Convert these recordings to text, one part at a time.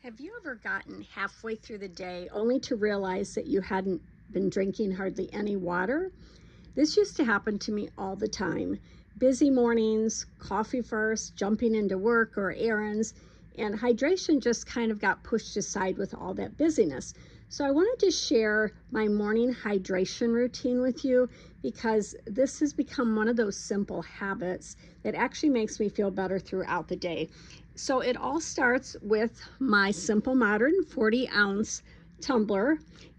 Have you ever gotten halfway through the day only to realize that you hadn't been drinking hardly any water? This used to happen to me all the time. Busy mornings, coffee first, jumping into work or errands, and hydration just kind of got pushed aside with all that busyness. So I wanted to share my morning hydration routine with you because this has become one of those simple habits that actually makes me feel better throughout the day. So it all starts with my Simple Modern 40-ounce tumbler,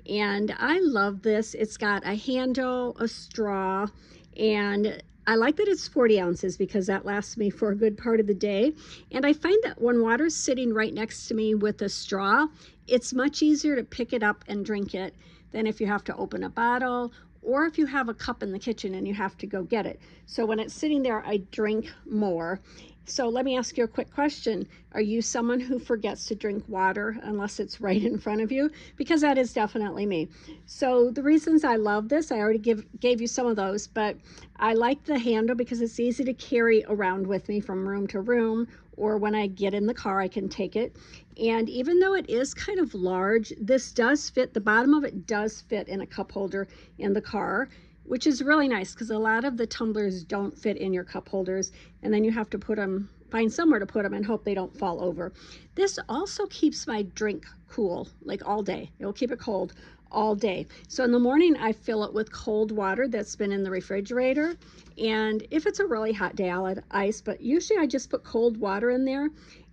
and I love this. It's got a handle, a straw, and I like that it's 40 ounces because that lasts me for a good part of the day. And I find that when water's sitting right next to me with a straw, it's much easier to pick it up and drink it than if you have to open a bottle or if you have a cup in the kitchen and you have to go get it. So when it's sitting there, I drink more. So let me ask you a quick question. Are you someone who forgets to drink water unless it's right in front of you? Because that is definitely me. So the reasons I love this, I already gave you some of those, but I like the handle because it's easy to carry around with me from room to room, or when I get in the car, I can take it. And even though it is kind of large, this does fit, the bottom of it does fit in a cup holder in the car, which is really nice because a lot of the tumblers don't fit in your cup holders, and then you have to find somewhere to put them and hope they don't fall over. This also keeps my drink cool, like all day. It'll keep it cold all day. So in the morning, I fill it with cold water that's been in the refrigerator. And if it's a really hot day, I'll add ice, but usually I just put cold water in there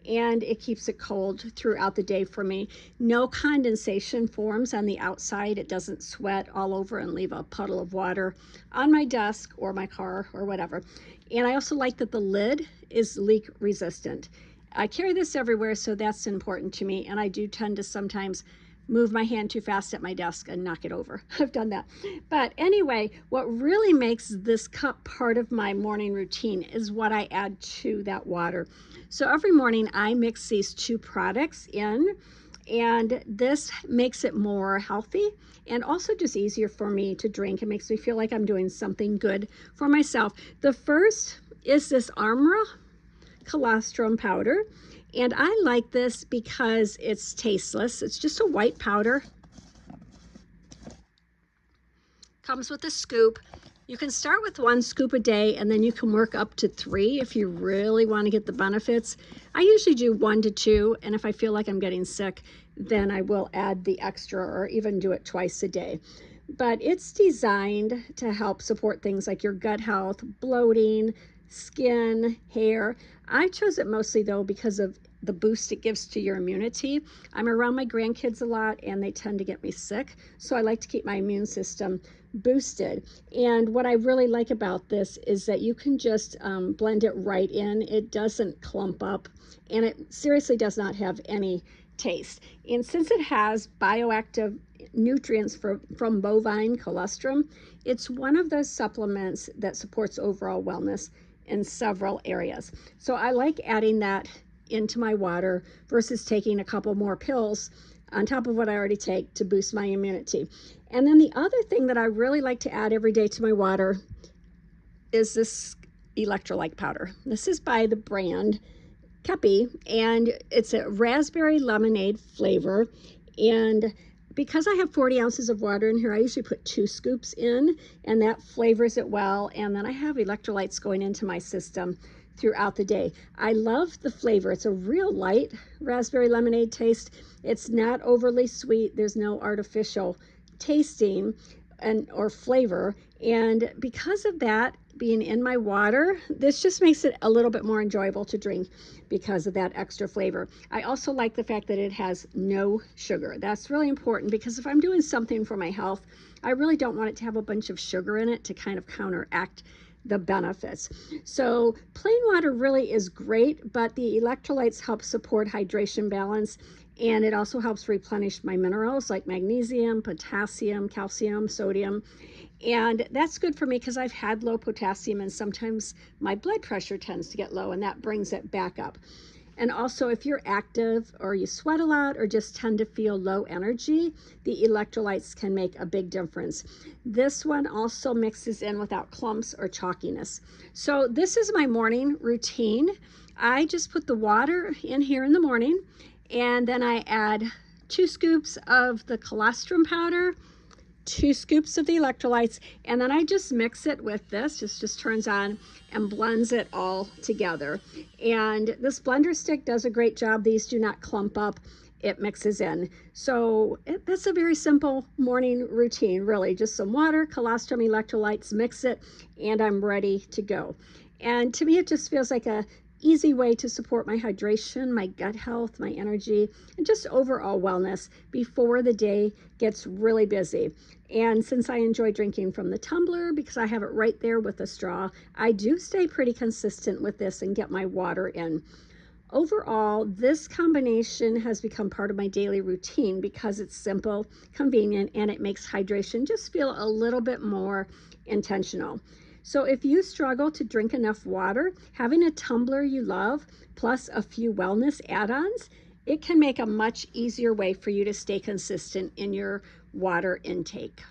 and it keeps it cold throughout the day for me. No condensation forms on the outside. It doesn't sweat all over and leave a puddle of water on my desk or my car or whatever. And I also like that the lid is leak resistant. I carry this everywhere, so that's important to me. And I do tend to sometimes move my hand too fast at my desk and knock it over. I've done that. But anyway, what really makes this cup part of my morning routine is what I add to that water. So every morning I mix these two products in, and this makes it more healthy and also just easier for me to drink. It makes me feel like I'm doing something good for myself. The first is this ARMRA Colostrum powder. And I like this because it's tasteless. It's just a white powder. Comes with a scoop. You can start with 1 scoop a day and then you can work up to 3 if you really want to get the benefits. I usually do 1 to 2, and if I feel like I'm getting sick, then I will add the extra or even do it twice a day. But it's designed to help support things like your gut health, bloating, skin, hair. I chose it mostly though because of the boost it gives to your immunity. I'm around my grandkids a lot and they tend to get me sick, so I like to keep my immune system boosted. And what I really like about this is that you can just blend it right in. It doesn't clump up, and it seriously does not have any taste. And since it has bioactive nutrients from bovine colostrum, it's one of those supplements that supports overall wellness in several areas. So I like adding that into my water versus taking a couple more pills on top of what I already take to boost my immunity. And then the other thing that I really like to add every day to my water is this Electrolyte powder. This is by the brand Keppi, and it's a raspberry lemonade flavor. And because I have 40 ounces of water in here, I usually put 2 scoops in, and that flavors it well. And then I have electrolytes going into my system throughout the day. I love the flavor. It's a real light raspberry lemonade taste. It's not overly sweet. There's no artificial tasting or flavor. And because of that being in my water, this just makes it a little bit more enjoyable to drink because of that extra flavor. I also like the fact that it has no sugar. That's really important because if I'm doing something for my health, I really don't want it to have a bunch of sugar in it to kind of counteract the benefits. So plain water really is great, but the electrolytes help support hydration balance, and it also helps replenish my minerals like magnesium, potassium, calcium, sodium. And that's good for me because I've had low potassium and sometimes my blood pressure tends to get low, and that brings it back up. And also, if you're active or you sweat a lot or just tend to feel low energy, the electrolytes can make a big difference. This one also mixes in without clumps or chalkiness. So this is my morning routine. I just put the water in here in the morning, And then I add 2 scoops of the colostrum powder, 2 scoops of the electrolytes, and then I just mix it with this. Just turns on and blends it all together. And this blender stick does a great job. These do not clump up. It mixes in. So that's a very simple morning routine, really. Just some water, colostrum, electrolytes, mix it, and I'm ready to go. And to me, it just feels like a easy way to support my hydration, my gut health, my energy, and just overall wellness before the day gets really busy. And since I enjoy drinking from the tumbler because I have it right there with a straw, I do stay pretty consistent with this and get my water in. Overall, this combination has become part of my daily routine because it's simple, convenient, and it makes hydration just feel a little bit more intentional. So if you struggle to drink enough water, having a tumbler you love, plus a few wellness add-ons, it can make a much easier way for you to stay consistent in your water intake.